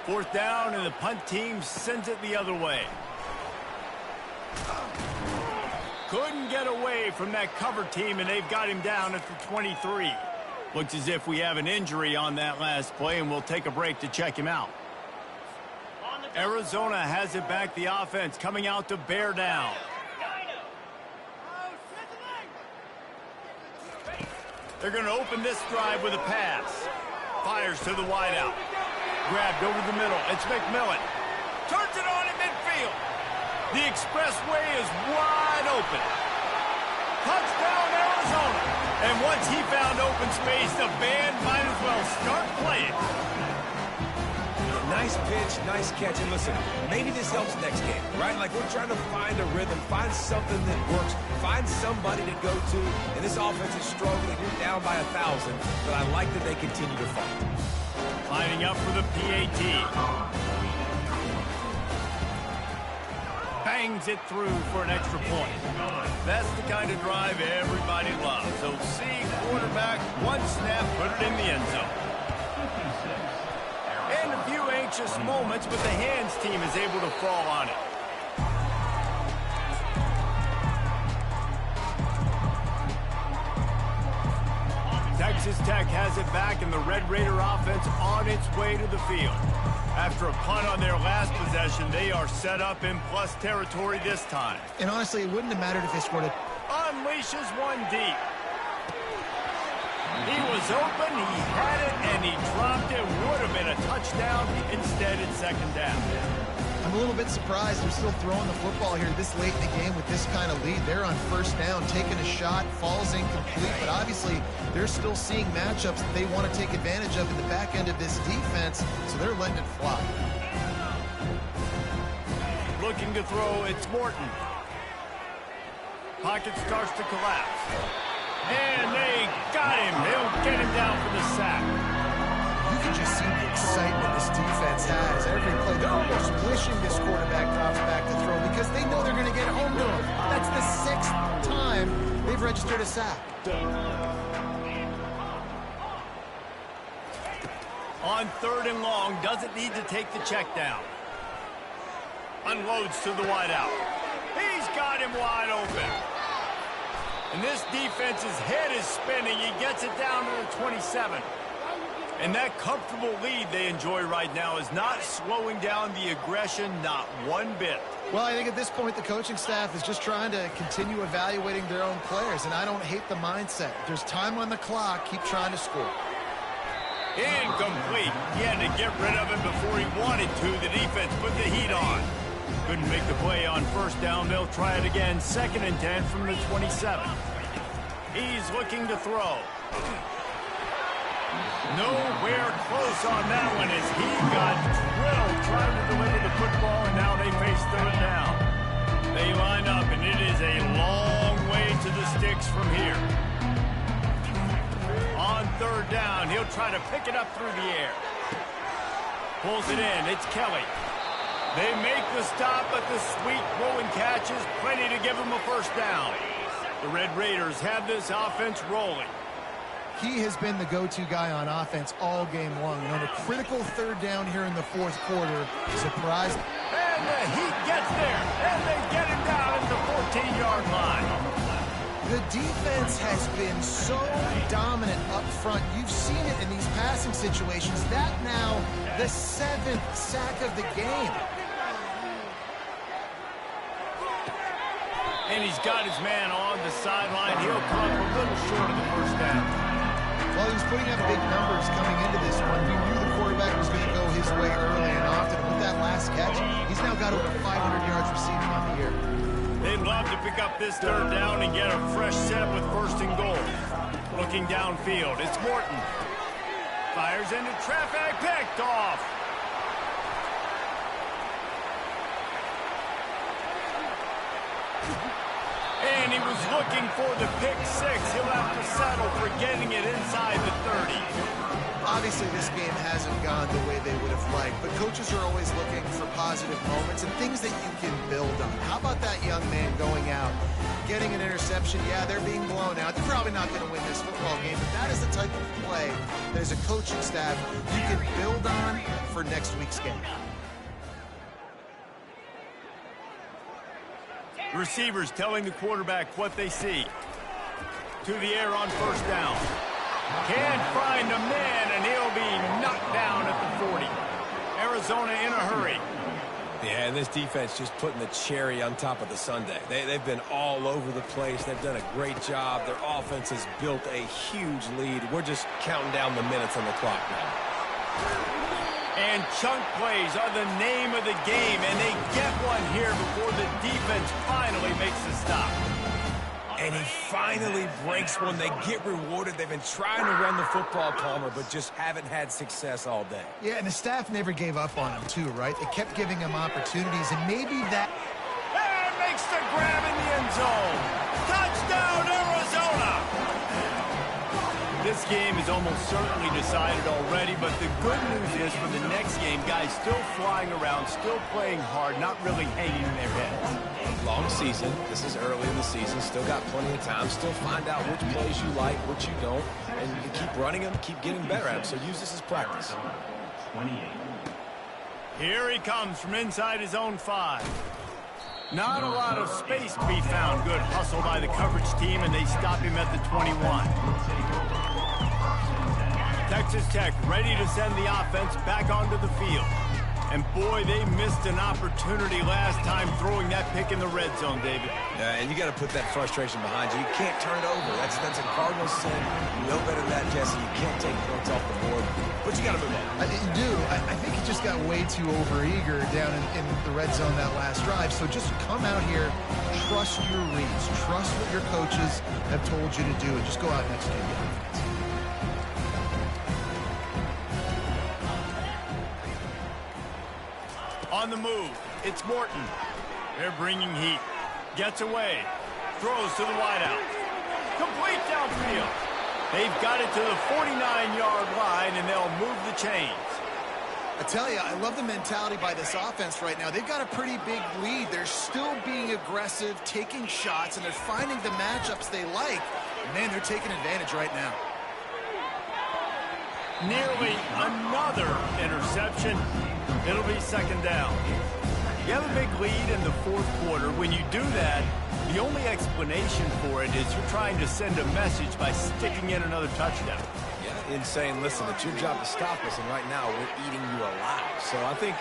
4th down, and the punt team sends it the other way. Couldn't get away from that cover team, and they've got him down at the 23. Looks as if we have an injury on that last play, and we'll take a break to check him out. Arizona has it back. The offense coming out to bear down. They're going to open this drive with a pass. Fires to the wideout. Grabbed over the middle. It's McMillan. Turns it on in midfield. The expressway is wide open. Touchdown, Arizona. And once he found open space, the band might as well start playing. Nice pitch, nice catch. And listen, maybe this helps next game, right? Like we're trying to find a rhythm, find something that works, find somebody to go to. And this offense is struggling. You're down by 1,000, but I like that they continue to fight. Lining up for the PAT. Bangs it through for an extra point. That's the kind of drive everybody loves. So see quarterback, one snap, put it in the end zone. And a few anxious moments, but the hands team is able to fall on it. Texas Tech has it back, and the Red Raider offense on its way to the field. After a punt on their last possession, they are set up in plus territory this time. And honestly, it wouldn't have mattered if they scored it. Unleashes one deep. He was open, he had it, and he dropped it. Would have been a touchdown. Instead, it's second down. I'm a little bit surprised they're still throwing the football here this late in the game with this kind of lead. They're on first down, taking a shot, falls incomplete, but obviously they're still seeing matchups that they want to take advantage of in the back end of this defense, so they're letting it fly. Looking to throw, it's Morton. Pocket starts to collapse. And they got him. They'll get him down for the sack. You can just see the excitement this defense has every play. They're almost wishing this quarterback drops back to throw because they know they're going to get home to him. That's the 6th time they've registered a sack. On 3rd and long, doesn't need to take the check down. Unloads to the wideout. He's got him wide open. And this defense's head is spinning. He gets it down to the 27. And that comfortable lead they enjoy right now is not slowing down the aggression, not one bit. Well, I think at this point the coaching staff is just trying to continue evaluating their own players, and I don't hate the mindset. If there's time on the clock, keep trying to score. Incomplete. He had to get rid of him before he wanted to. The defense put the heat on. Couldn't make the play on first down. They'll try it again. 2nd and 10 from the 27. He's looking to throw. Nowhere close on that one as he got drilled trying to deliver the football, and now they face 3rd down. They line up, and it is a long way to the sticks from here. On 3rd down, he'll try to pick it up through the air. Pulls it in. It's Kelly. They make the stop, but the sweet throw and catch is plenty to give them a first down. The Red Raiders have this offense rolling. He has been the go-to guy on offense all game long. And on a critical 3rd down here in the 4th quarter, surprised. And the Heat gets there, and they get him down at the 14-yard line. The defense has been so dominant up front. You've seen it in these passing situations. That now the 7th sack of the game. And he's got his man on the sideline. He'll come a little short of the first down. Well, he was putting up big numbers coming into this one. We knew the quarterback was going to go his way early and often. With that last catch, he's now got over 500 yards receiving on the year. They'd love to pick up this 3rd down and get a fresh set with 1st and goal. Looking downfield, it's Morton. Fires into traffic, picked off. And he was looking for the pick 6. He'll have to settle for getting it inside the 30. Obviously, this game hasn't gone the way they would have liked, but coaches are always looking for positive moments and things that you can build on. How about that young man going out, getting an interception? Yeah, they're being blown out. They're probably not going to win this football game, but that is the type of play that as a coaching staff you can build on for next week's game. Receivers telling the quarterback what they see. To the air on 1st down. Can't find a man, and he'll be knocked down at the 40. Arizona in a hurry. Yeah, and this defense just putting the cherry on top of the sundae. They've been all over the place. They've done a great job. Their offense has built a huge lead. We're just counting down the minutes on the clock now. And chunk plays are the name of the game, and they get one here before the defense finally makes the stop. And he finally breaks one. They get rewarded. They've been trying to run the football, Palmer, but just haven't had success all day. Yeah, and the staff never gave up on him, too, right? They kept giving him opportunities, and maybe that... And makes the grab in the end zone. Touchdown, Arizona! This game is almost certainly decided already, but the good news is for the next game, guys still flying around, still playing hard, not really hanging their heads. Long season. This is early in the season. Still got plenty of time. Still find out which plays you like, which you don't, and you keep running them, keep getting better at them. So use this as practice. 28. Here he comes from inside his own 5. Not a lot of space to be found. Good hustle by the coverage team, and they stop him at the 21. Texas Tech ready to send the offense back onto the field. And boy, they missed an opportunity last time throwing that pick in the red zone, David. Yeah, and you got to put that frustration behind you. You can't turn it over. That's a Cardinals sin. You know better than that, Jesse. You can't take points off the board. But you got to move on. You do. I think he just got way too overeager down in the red zone that last drive. So just come out here, trust your reads, trust what your coaches have told you to do, and just go out and execute the offense. On the move, it's Morton. They're bringing heat. Gets away. Throws to the wideout. Complete downfield. They've got it to the 49-yard line, and they'll move the chains. I tell you, I love the mentality by this offense right now. They've got a pretty big lead. They're still being aggressive, taking shots, and they're finding the matchups they like. And man, they're taking advantage right now. Nearly another interception. It'll be second down. You have a big lead in the fourth quarter. When you do that, the only explanation for it is you're trying to send a message by sticking in another touchdown. Yeah, in saying, listen, it's your job to stop us, and right now we're eating you alive. So I think,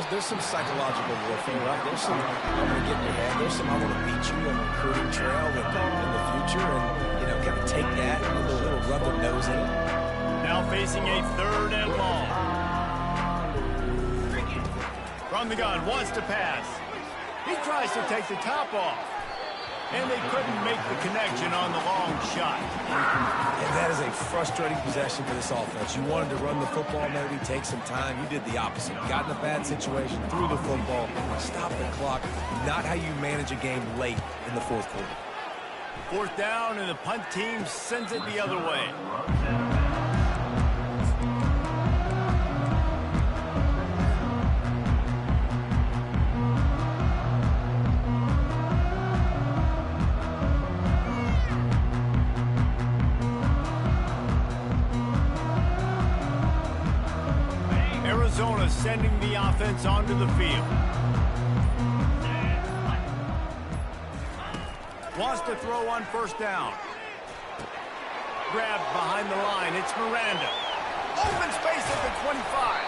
there's some psychological warfare, right? There's some, I'm going to get in your head. There's some, I want to beat you on the recruiting trail in the future, and, kind of take that and a little rub their nose in it. Now facing a third and long. From the gun, wants to pass. He tries to take the top off. And they couldn't make the connection on the long shot. And that is a frustrating possession for this offense. You wanted to run the football, maybe take some time. You did the opposite. Got in a bad situation, threw the football, stopped the clock. Not how you manage a game late in the fourth quarter. Fourth down, and the punt team sends it the other way. Arizona sending the offense onto the field. Wants to throw on first down. Grabbed behind the line. It's Miranda. Open space at the 25.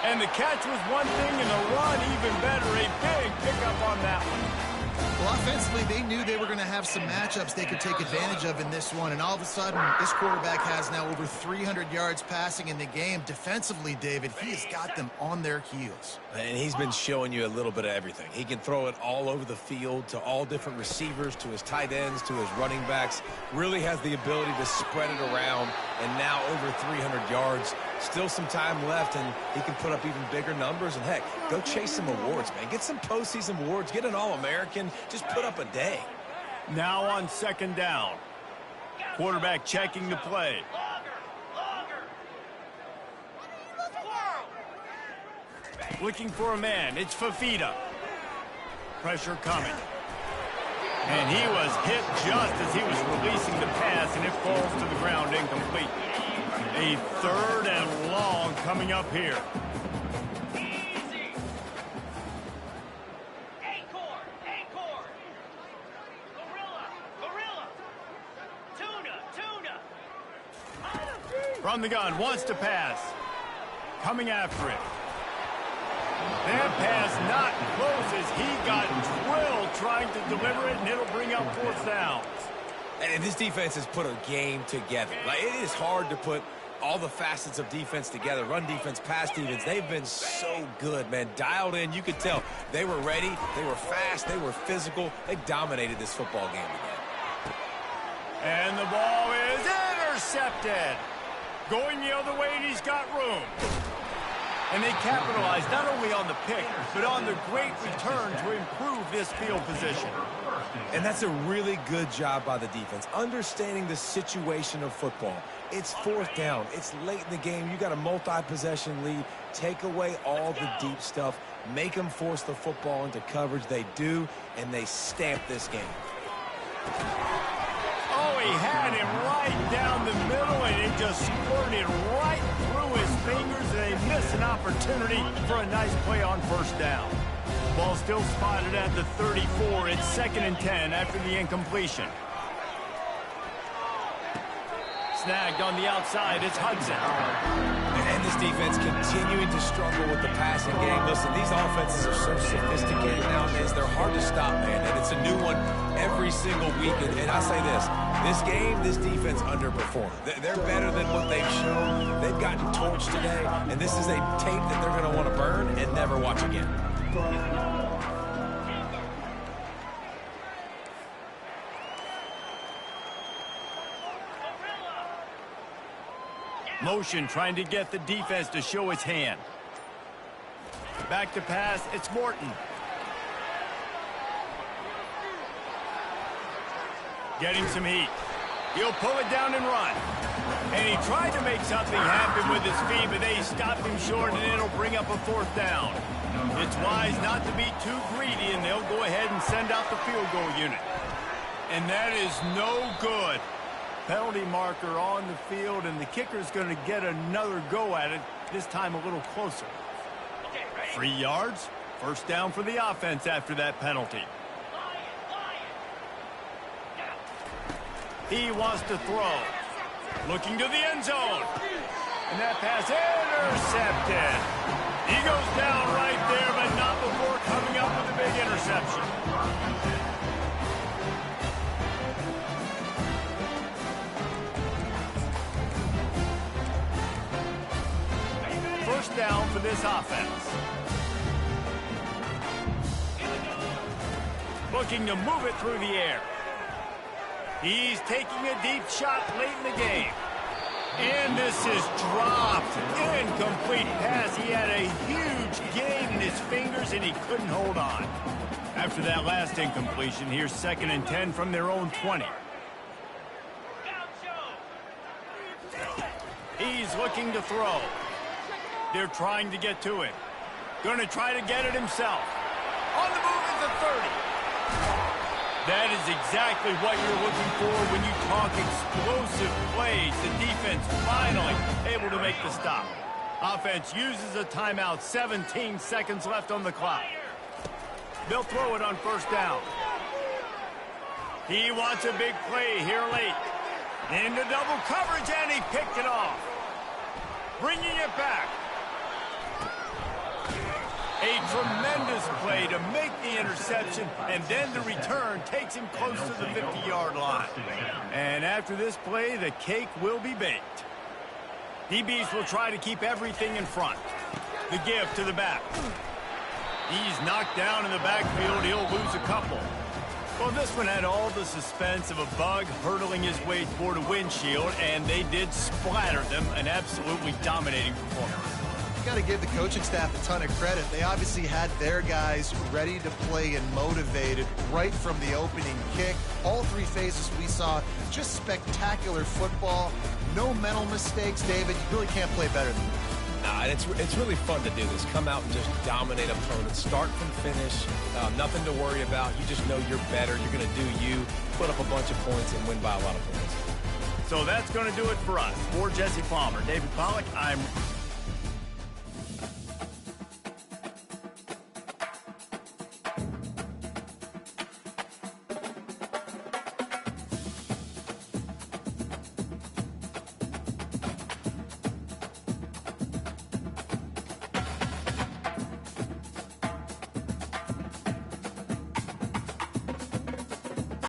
And the catch was one thing and the run even better. A big pickup on that one. Well, offensively, they knew they were going to have some matchups they could take advantage of in this one. And all of a sudden, this quarterback has now over 300 yards passing in the game. Defensively, David, he has got them on their heels. And he's been showing you a little bit of everything. He can throw it all over the field to all different receivers, to his tight ends, to his running backs. Really has the ability to spread it around. And now over 300 yards. Still some time left, and he can put up even bigger numbers. And, heck, go chase some awards, man. Get some postseason awards. Get an All-American. Just put up a day. Now on second down. Quarterback checking the play. Looking for a man. It's Fafita. Pressure coming. And he was hit just as he was releasing the pass, and it falls to the ground incomplete. A third and long coming up here. Easy. Acorn. Gorilla. Tuna. From the gun, wants to pass. Coming after it. That pass not close as he got drilled trying to deliver it, and it'll bring up fourth down. And this defense has put a game together. Like, it is hard to put all the facets of defense together. Run defense, pass defense. They've been so good, man. Dialed in. You could tell they were ready. They were fast. They were physical. They dominated this football game again. And the ball is intercepted. Going the other way, and he's got room. And they capitalized not only on the pick, but on the great return to improve this field position. And that's a really good job by the defense, understanding the situation of football. It's fourth down. It's late in the game. You got a multi-possession lead. Take away all the deep stuff. Make them force the football into coverage. They do, and they stamp this game. Oh, he had him right down the middle, and it just squirted right through his fingers, and they missed an opportunity for a nice play on first down. Ball still spotted at the 34. It's 2nd and 10 after the incompletion. Snagged on the outside, it's Hudson. And this defense continuing to struggle with the passing game. Listen, these offenses are so sophisticated nowadays. They're hard to stop, man. And it's a new one every single week. And I say this game, this defense underperformed. They're better than what they've shown. They've gotten torched today. And this is a tape that they're going to want to burn and never watch again. Motion trying to get the defense to show its hand. Back to pass, it's Morton. Getting some heat. He'll pull it down and run. And he tried to make something happen with his feet, but they stopped him short, and it'll bring up a 4th down. It's wise not to be too greedy, and they'll go ahead and send out the field goal unit. And that is no good. Penalty marker on the field, and the kicker's going to get another go at it, this time a little closer. 3 yards, 1st down for the offense after that penalty. He wants to throw. Looking to the end zone. And that pass intercepted. He goes down right there, but not before coming up with a big interception. First down for this offense. Looking to move it through the air. He's taking a deep shot late in the game. And this is dropped. Incomplete pass. He had a huge gain in his fingers, and he couldn't hold on. After that last incompletion, here's 2nd and 10 from their own 20. He's looking to throw. They're trying to get to him. Going to try to get it himself. On the move is the 30. That is exactly what you're looking for when you talk explosive plays. The defense finally able to make the stop. Offense uses a timeout. 17 seconds left on the clock. They'll throw it on 1st down. He wants a big play here late. Into double coverage, and he picked it off. Bringing it back. A tremendous play to make the interception, and then the return takes him close to the 50-yard line. And after this play, the cake will be baked. DBs will try to keep everything in front. The give to the back. He's knocked down in the backfield. He'll lose a couple. Well, this one had all the suspense of a bug hurtling his way toward a windshield, and they did splatter them. An absolutely dominating performance. Got to give the coaching staff a ton of credit. They obviously had their guys ready to play and motivated right from the opening kick. All 3 phases we saw, just spectacular football. No mental mistakes, David. You really can't play better than that. Nah, and it's really fun to do this. Come out and just dominate opponents. Start from finish. Nothing to worry about. You just know you're better. You're going to do you. Put up a bunch of points and win by a lot of points. So that's going to do it for us. For Jesse Palmer, David Pollack, I'm